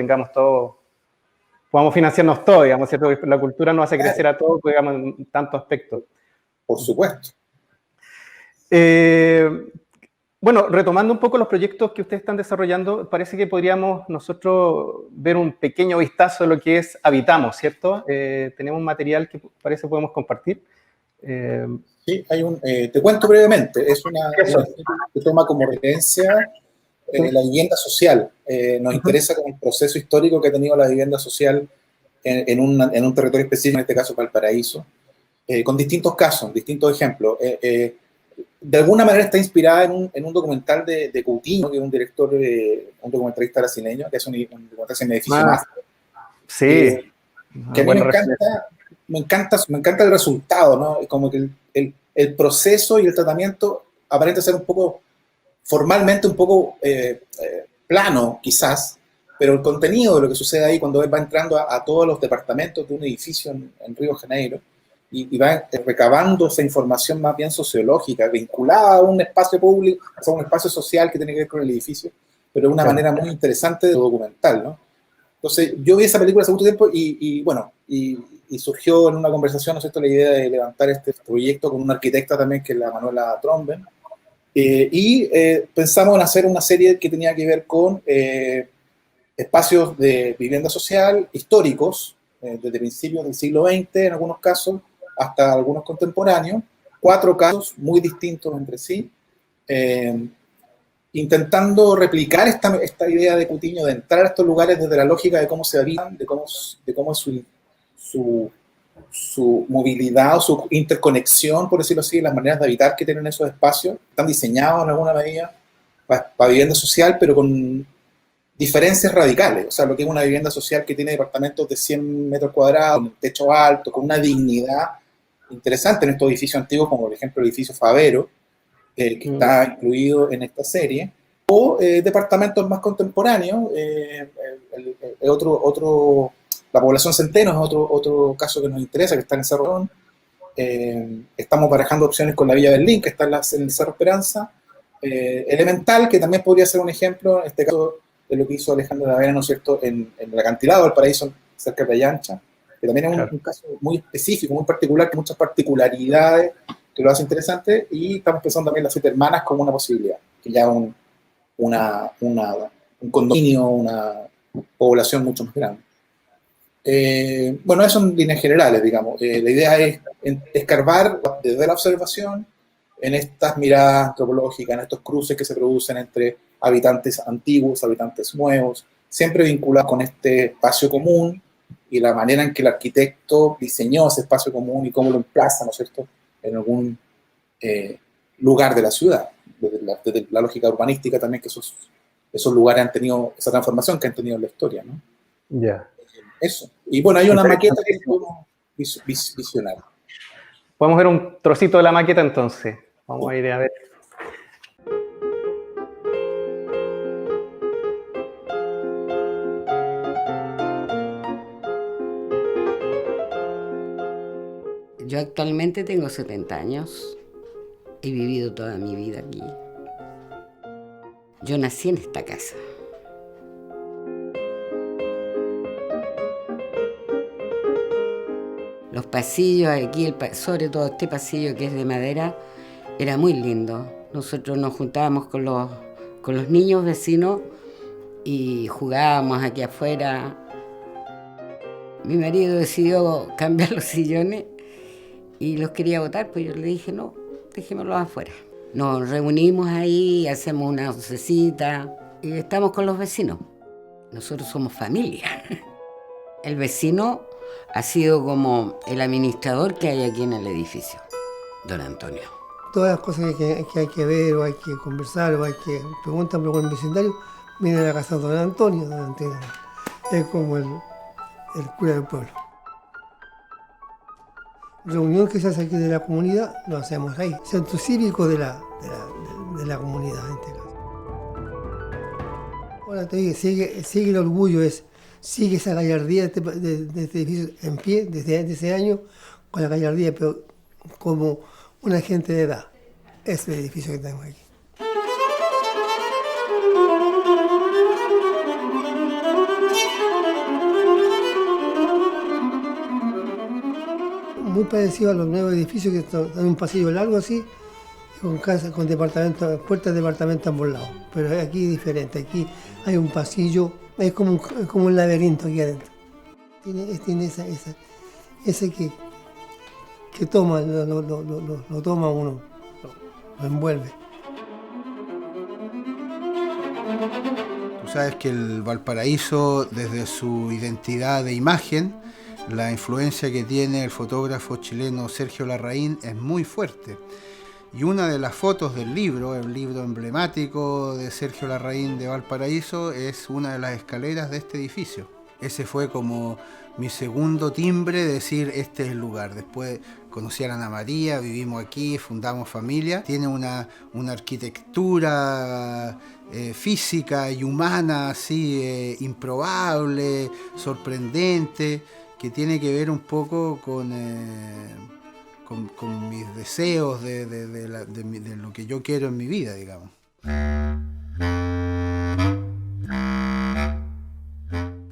podamos financiarnos todo, digamos, ¿cierto? La cultura nos hace crecer a todos, digamos, en tantos aspectos. Por supuesto. Bueno, retomando un poco los proyectos que ustedes están desarrollando, parece que podríamos nosotros ver un pequeño vistazo de lo que es Habitamos, ¿cierto? Tenemos un material que parece podemos compartir. Sí, te cuento brevemente, es una que toma como referencia la vivienda social. Nos interesa como el proceso histórico que ha tenido la vivienda social en un territorio específico, en este caso Valparaíso, con distintos casos, distintos ejemplos. De alguna manera está inspirada en un documental de Coutinho, que es un documentalista brasileño, que es un documental en edificio más. Sí. Que a mí me encanta el resultado, ¿no? Como que el proceso y el tratamiento aparenta ser un poco, formalmente un poco plano, quizás, pero el contenido de lo que sucede ahí cuando va entrando a todos los departamentos de un edificio en Río de Janeiro, y va recabando esa información más bien sociológica, vinculada a un espacio público, o sea, un espacio social que tiene que ver con el edificio, pero de una manera muy interesante de documental, ¿no? Entonces, yo vi esa película hace mucho tiempo y surgió en una conversación, ¿no es cierto?, la idea de levantar este proyecto con una arquitecta también, que es la Manuela Tromben, pensamos en hacer una serie que tenía que ver con espacios de vivienda social históricos, desde principios del siglo XX en algunos casos, hasta algunos contemporáneos, 4 casos muy distintos entre sí, intentando replicar esta idea de Coutinho de entrar a estos lugares desde la lógica de cómo se habitan, de cómo es su movilidad o su interconexión, por decirlo así, las maneras de habitar que tienen esos espacios. Están diseñados en alguna medida para vivienda social, pero con diferencias radicales. O sea, lo que es una vivienda social que tiene departamentos de 100 metros cuadrados, con techo alto, con una dignidad interesante en estos edificios antiguos, como por ejemplo el edificio Favero, que está incluido en esta serie, o departamentos más contemporáneos, la población Centeno es otro caso que nos interesa, que está en Cerro Larón. Estamos barajando opciones con la Villa Berlín, que está en el Cerro Esperanza. Elemental, que también podría ser un ejemplo, en este caso, de lo que hizo Alejandro Lavera, ¿no es cierto?, en el acantilado del Paraíso, cerca de Playa Ancha, que también es un caso muy específico, muy particular, con muchas particularidades que lo hace interesante, y estamos pensando también en las 7 Hermanas como una posibilidad, que ya un condominio, una población mucho más grande. Bueno, eso en líneas generales, digamos. La idea es escarbar desde la observación en estas miradas antropológicas, en estos cruces que se producen entre habitantes antiguos, habitantes nuevos, siempre vinculados con este espacio común y la manera en que el arquitecto diseñó ese espacio común y cómo lo emplaza, ¿no es cierto?, en algún lugar de la ciudad, desde la lógica urbanística también, que esos lugares han tenido esa transformación que han tenido en la historia, ¿no? Ya. Eso. Y bueno, hay una maqueta que podemos visionar. Podemos ver un trocito de la maqueta entonces. Vamos a ir a ver. Yo actualmente tengo 70 años. He vivido toda mi vida aquí. Yo nací en esta casa. Los pasillos aquí, sobre todo este pasillo que es de madera, era muy lindo. Nosotros nos juntábamos con los niños vecinos y jugábamos aquí afuera. Mi marido decidió cambiar los sillones y los quería botar, pues yo le dije, no, dejémoslos afuera. Nos reunimos ahí, hacemos una oncecita y estamos con los vecinos. Nosotros somos familia. El vecino ha sido como el administrador que hay aquí en el edificio, don Antonio. Todas las cosas que hay que ver o hay que conversar o hay que preguntar por el vecindario, viene a la casa de don Antonio. Don Antonio es como el cura del pueblo. Reunión que se hace aquí de la comunidad, lo hacemos ahí. Centro cívico de la comunidad en este caso. Ahora te digo, sigue el orgullo, sigue esa gallardía de este edificio en pie desde ese año, con la gallardía, pero como una gente de edad. Es el edificio que tenemos aquí. Muy parecido a los nuevos edificios que están en un pasillo largo así, con casas, con departamentos, puertas de departamentos a ambos lados. Pero aquí es diferente, aquí hay un pasillo, es como un laberinto aquí adentro. Tiene ese que toma, lo toma uno, lo envuelve. Tú sabes que el Valparaíso, desde su identidad de imagen, la influencia que tiene el fotógrafo chileno Sergio Larraín es muy fuerte. Y una de las fotos del libro, el libro emblemático de Sergio Larraín de Valparaíso, es una de las escaleras de este edificio. Ese fue como mi segundo timbre de decir, este es el lugar. Después conocí a la Ana María, vivimos aquí, fundamos familia. Tiene una arquitectura física y humana así improbable, sorprendente, que tiene que ver un poco con mis deseos de lo que yo quiero en mi vida, digamos.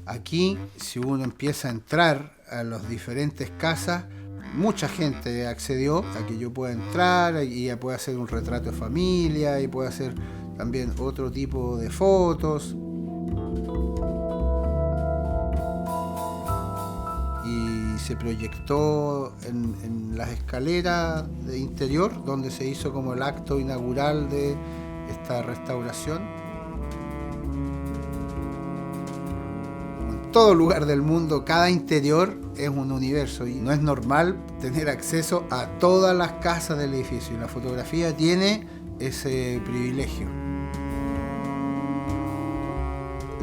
Aquí, si uno empieza a entrar a las diferentes casas, mucha gente accedió a que yo pueda entrar y ya pueda hacer un retrato de familia y pueda hacer también otro tipo de fotos. Y se proyectó en las escaleras de interior, donde se hizo como el acto inaugural de esta restauración. En todo lugar del mundo, cada interior es un universo y no es normal tener acceso a todas las casas del edificio. Y la fotografía tiene ese privilegio.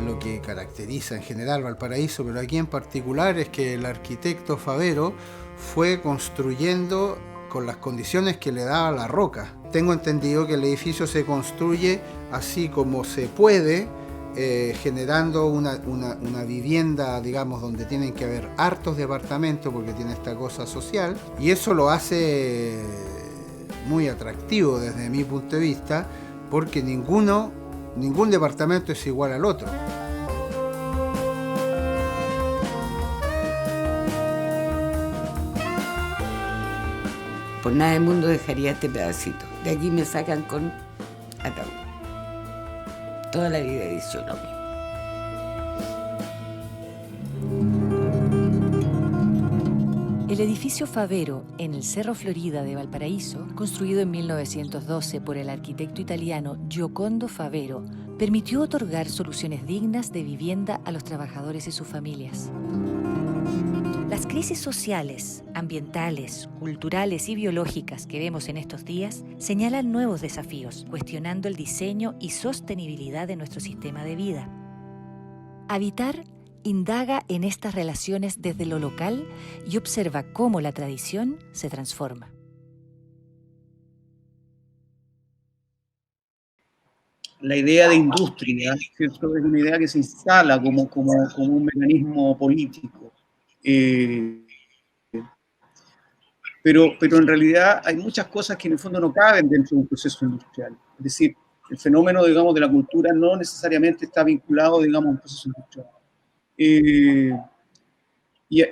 Lo que caracteriza en general Valparaíso, pero aquí en particular, es que el arquitecto Favero fue construyendo con las condiciones que le daba la roca. Tengo entendido que el edificio se construye así como se puede, generando una vivienda, digamos, donde tienen que haber hartos departamentos porque tiene esta cosa social, y eso lo hace muy atractivo desde mi punto de vista, porque ningún departamento es igual al otro. Por nada del mundo dejaría este pedacito. De aquí me sacan con ataúd. Toda la vida he dicho lo mismo. El edificio Favero, en el Cerro Florida de Valparaíso, construido en 1912 por el arquitecto italiano Giocondo Favero, permitió otorgar soluciones dignas de vivienda a los trabajadores y sus familias. Las crisis sociales, ambientales, culturales y biológicas que vemos en estos días señalan nuevos desafíos, cuestionando el diseño y sostenibilidad de nuestro sistema de vida. Habitar indaga en estas relaciones desde lo local y observa cómo la tradición se transforma. La idea de industria, ¿cierto? Es una idea que se instala como un mecanismo político. Pero en realidad hay muchas cosas que en el fondo no caben dentro de un proceso industrial. Es decir, el fenómeno, digamos, de la cultura no necesariamente está vinculado, digamos, a un proceso industrial. Y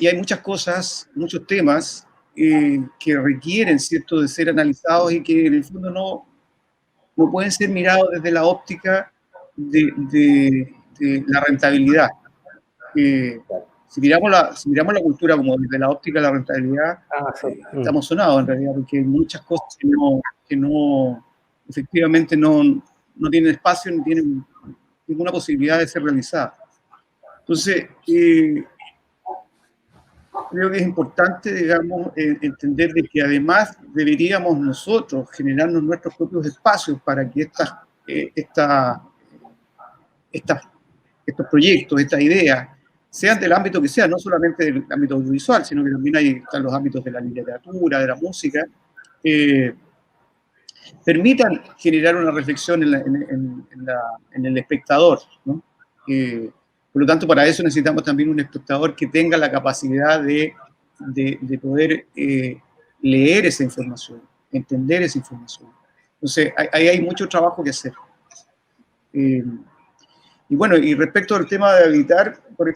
hay muchas cosas, muchos temas que requieren, ¿cierto?, de ser analizados y que en el fondo no pueden ser mirados desde la óptica de la rentabilidad. Si miramos la cultura como desde la óptica de la rentabilidad, estamos sonados en realidad, porque hay muchas cosas que efectivamente no tienen espacio ni tienen ninguna posibilidad de ser realizadas. Entonces, creo que es importante, digamos, entender de que además deberíamos nosotros generarnos nuestros propios espacios para que estos proyectos, estas ideas, sean del ámbito que sea, no solamente del ámbito audiovisual, sino que también están los ámbitos de la literatura, de la música, permitan generar una reflexión en el espectador, ¿no? Por lo tanto, para eso necesitamos también un espectador que tenga la capacidad de poder leer esa información, entender esa información. Entonces, ahí hay mucho trabajo que hacer. Y bueno, y respecto al tema de habitar, por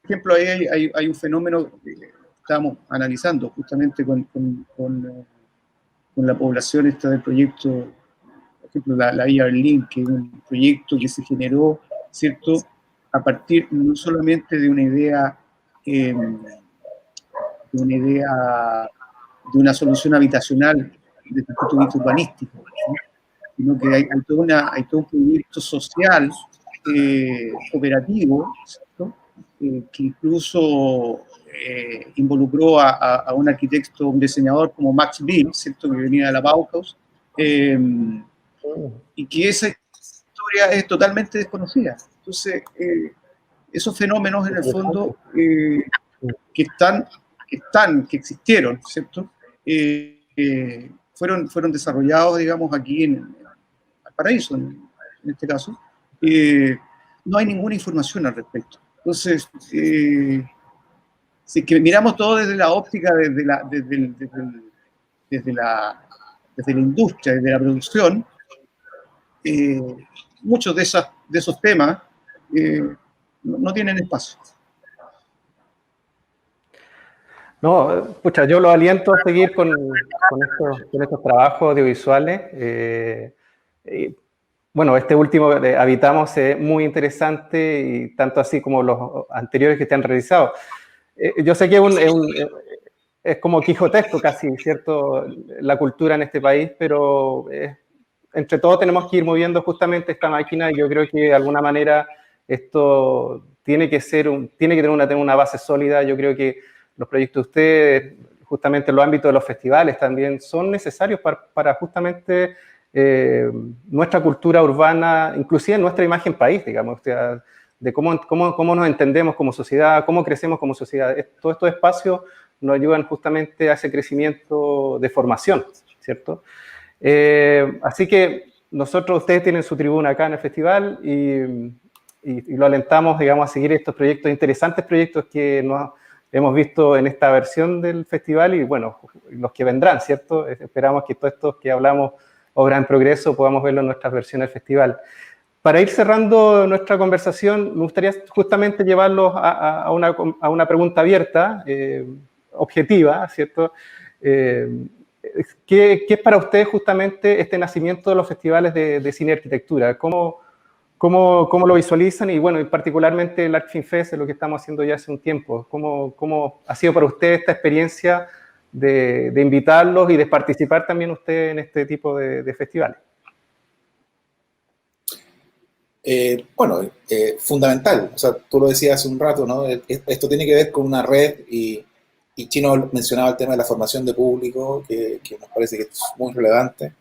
ejemplo, ahí hay un fenómeno que estamos analizando justamente con la población esta del proyecto, por ejemplo, la Villa Berlín, que es un proyecto que se generó, ¿cierto?, a partir no solamente de una idea de una solución habitacional desde el punto de vista urbanístico, ¿no?, sino que hay todo un proyecto social, cooperativo, ¿cierto?, que incluso involucró a un arquitecto, un diseñador como Max Bill, ¿cierto?, que venía de la Bauhaus, y que esa historia es totalmente desconocida. Entonces, esos fenómenos en el fondo que existieron, ¿cierto?, fueron desarrollados, digamos, aquí en Valparaíso, en este caso. No hay ninguna información al respecto. Entonces, si que miramos todo desde la óptica, desde la industria, desde la producción, muchos de esos temas no tienen espacio. No, pucha, yo lo aliento a seguir con estos trabajos audiovisuales. Bueno, este último de Habitamos es muy interesante, y tanto así como los anteriores que te han realizado. Yo sé que es como quijotesco casi, ¿cierto?, la cultura en este país, pero entre todos tenemos que ir moviendo justamente esta máquina, y yo creo que de alguna manera esto tiene que tener una base sólida. Yo creo que los proyectos de ustedes, justamente en los ámbitos de los festivales, también son necesarios para justamente nuestra cultura urbana, inclusive nuestra imagen país, digamos, o sea, de cómo nos entendemos como sociedad, cómo crecemos como sociedad. Todos estos espacios nos ayudan justamente a ese crecimiento de formación, ¿cierto? Así que ustedes tienen su tribuna acá en el festival, y lo alentamos, digamos, a seguir estos proyectos, interesantes proyectos que hemos visto en esta versión del festival, y bueno, los que vendrán, ¿cierto? Esperamos que todos estos que hablamos, obra en progreso, podamos verlo en nuestras versiones del festival. Para ir cerrando nuestra conversación, me gustaría justamente llevarlos a una pregunta abierta, objetiva, ¿cierto? ¿Qué es para ustedes justamente este nacimiento de los festivales de cine y arquitectura? ¿Cómo ¿Cómo lo visualizan? Y bueno, y particularmente el Art Film Fest es lo que estamos haciendo ya hace un tiempo. ¿Cómo ha sido para usted esta experiencia de invitarlos y de participar también usted en este tipo de festivales? Fundamental. O sea, tú lo decías hace un rato, ¿no? Esto tiene que ver con una red y Chino mencionaba el tema de la formación de público, que nos parece que es muy relevante.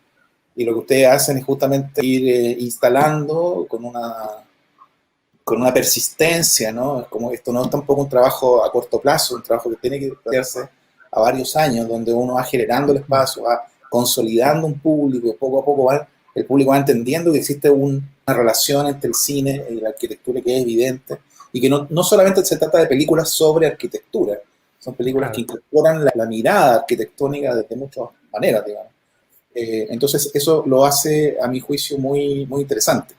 Y lo que ustedes hacen es justamente ir instalando con una persistencia, ¿no? Es como esto no es tampoco un trabajo a corto plazo, un trabajo que tiene que hacerse a varios años, donde uno va generando el espacio, va consolidando un público, poco a poco el público va entendiendo que existe una relación entre el cine y la arquitectura que es evidente, y que no solamente se trata de películas sobre arquitectura, son películas que incorporan la mirada arquitectónica de muchas maneras, digamos. Entonces eso lo hace, a mi juicio, muy, muy interesante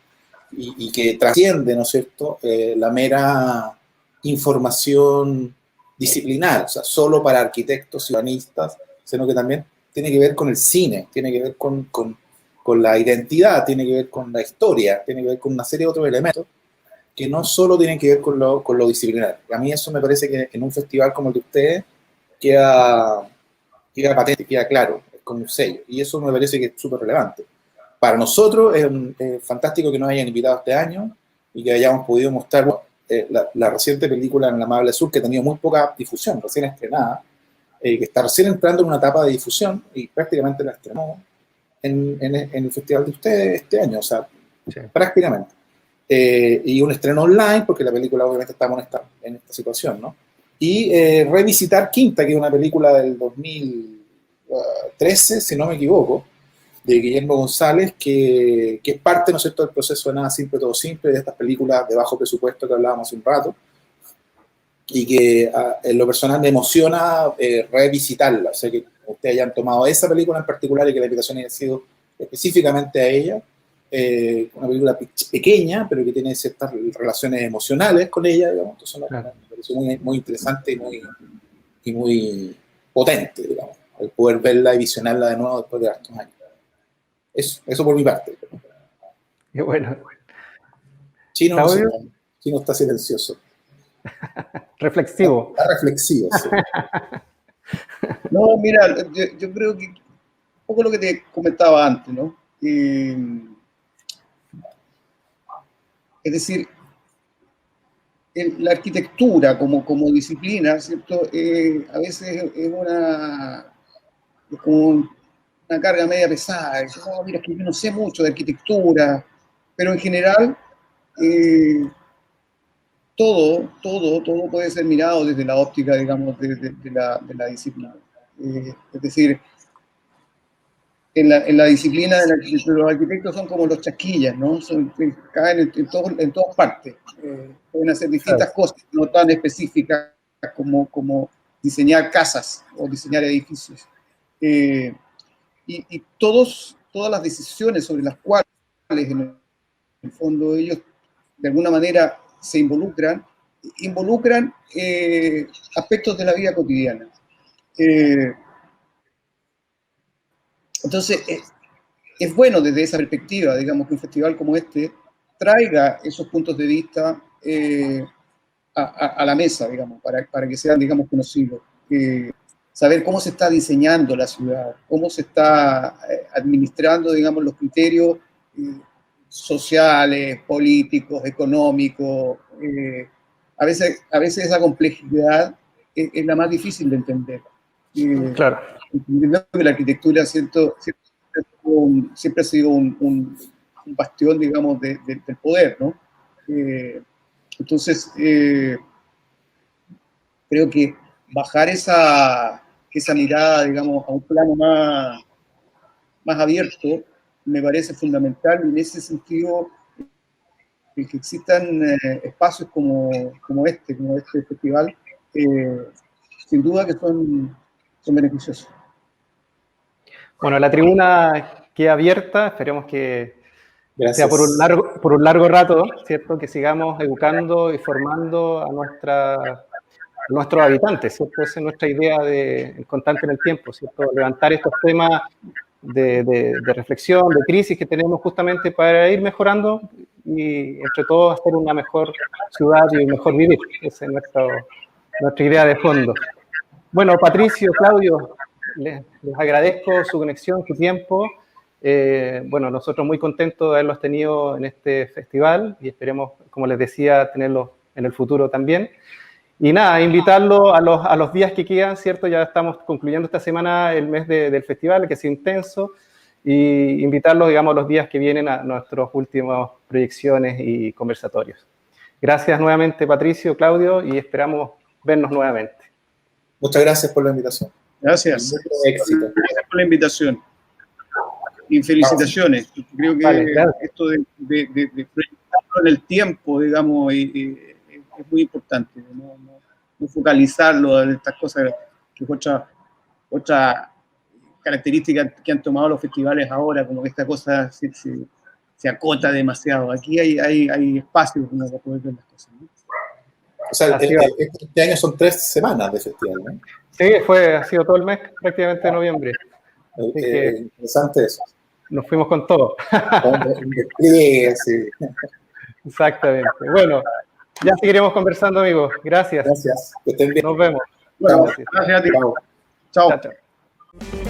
y que trasciende, ¿no es cierto?, la mera información disciplinar, o sea, solo para arquitectos y urbanistas, sino que también tiene que ver con el cine, tiene que ver con la identidad, tiene que ver con la historia, tiene que ver con una serie de otros elementos que no solo tienen que ver con lo disciplinar. A mí eso me parece que en un festival como el de ustedes queda patente, queda claro, es como un sello, y eso me parece que es súper relevante. Para nosotros es fantástico que nos hayan invitado este año y que hayamos podido mostrar la reciente película En el Amable Sur, que ha tenido muy poca difusión, recién estrenada, que está recién entrando en una etapa de difusión y prácticamente la estrenó en el festival de ustedes este año, o sea, sí, prácticamente. Y un estreno online, porque la película obviamente estamos en esta situación, ¿no? Y revisitar Quinta, que es una película del 2013, si no me equivoco, de Guillermo González, que es parte, ¿no es cierto?, del proceso de Nada Simple, Todo Simple, de estas películas de bajo presupuesto que hablábamos hace un rato, y que en lo personal me emociona revisitarla, o sea, que ustedes hayan tomado esa película en particular y que la invitación haya sido específicamente a ella, una película pequeña, pero que tiene ciertas relaciones emocionales con ella, digamos. Entonces me pareció muy, muy interesante y muy potente, digamos, el poder verla y visionarla de nuevo después de hartos años. Eso por mi parte. Qué bueno. Chino está silencioso. Reflexivo. Está reflexivo, sí. No, mira, yo creo que un poco lo que te comentaba antes, ¿no? Es decir, la arquitectura como disciplina, ¿cierto? A veces es como una carga media pesada. Dice, no, mira, es que yo no sé mucho de arquitectura, pero en general todo puede ser mirado desde la óptica, digamos, de la disciplina. Es decir, en la disciplina de la arquitectura, los arquitectos son como los chasquillas, ¿no? Caen en todas partes. Pueden hacer distintas cosas, no tan específicas como diseñar casas o diseñar edificios. Y todas las decisiones sobre las cuales, en el fondo, ellos de alguna manera se involucran aspectos de la vida cotidiana. Entonces, es bueno desde esa perspectiva, digamos, que un festival como este traiga esos puntos de vista a la mesa, digamos, para que sean, digamos, conocidos. Saber cómo se está diseñando la ciudad, cómo se está administrando, digamos, los criterios sociales, políticos, económicos. A veces esa complejidad es la más difícil de entender. Claro. Entendiendo que la arquitectura siempre ha sido un bastión, digamos, del poder, ¿no? Entonces, creo que bajar esa mirada, digamos, a un plano más abierto, me parece fundamental, y en ese sentido, que existan espacios como este festival, sin duda que son beneficiosos. Bueno, la tribuna queda abierta, esperemos que Gracias. sea por un largo rato, ¿cierto? Que sigamos educando y formando a nuestros habitantes, ¿cierto? Esa es nuestra idea constante en el tiempo, ¿cierto? Levantar estos temas de reflexión, de crisis que tenemos justamente para ir mejorando y entre todos hacer una mejor ciudad y un mejor vivir. Esa es nuestra idea de fondo. Bueno, Patricio, Claudio, les agradezco su conexión, su tiempo. Bueno, nosotros muy contentos de haberlos tenido en este festival y esperemos, como les decía, tenerlos en el futuro también. Y nada, invitarlos a los días que quedan, ¿cierto? Ya estamos concluyendo esta semana el mes del festival, que es intenso, y invitarlos, digamos, los días que vienen a nuestras últimas proyecciones y conversatorios. Gracias nuevamente, Patricio, Claudio, y esperamos vernos nuevamente. Muchas gracias por la invitación. Gracias. Mucho éxito. Gracias por la invitación. Y felicitaciones. Creo que Vale, esto de proyectarlo en el tiempo, digamos, es muy importante. No focalizarlo en estas cosas, que es otra característica que han tomado los festivales ahora, como que esta cosa se acota demasiado. Aquí hay espacio para poder ver las cosas, ¿no? O sea, este año son 3 semanas de festival, ¿no? Sí, ha sido todo el mes, prácticamente de noviembre. Interesante eso. Nos fuimos con todo. Un despliegue, sí. Exactamente. Bueno, ya seguiremos conversando, amigos. Gracias. Gracias. Que estén bien. Nos vemos. Bueno, gracias a ti. Chao. Chao. Chao.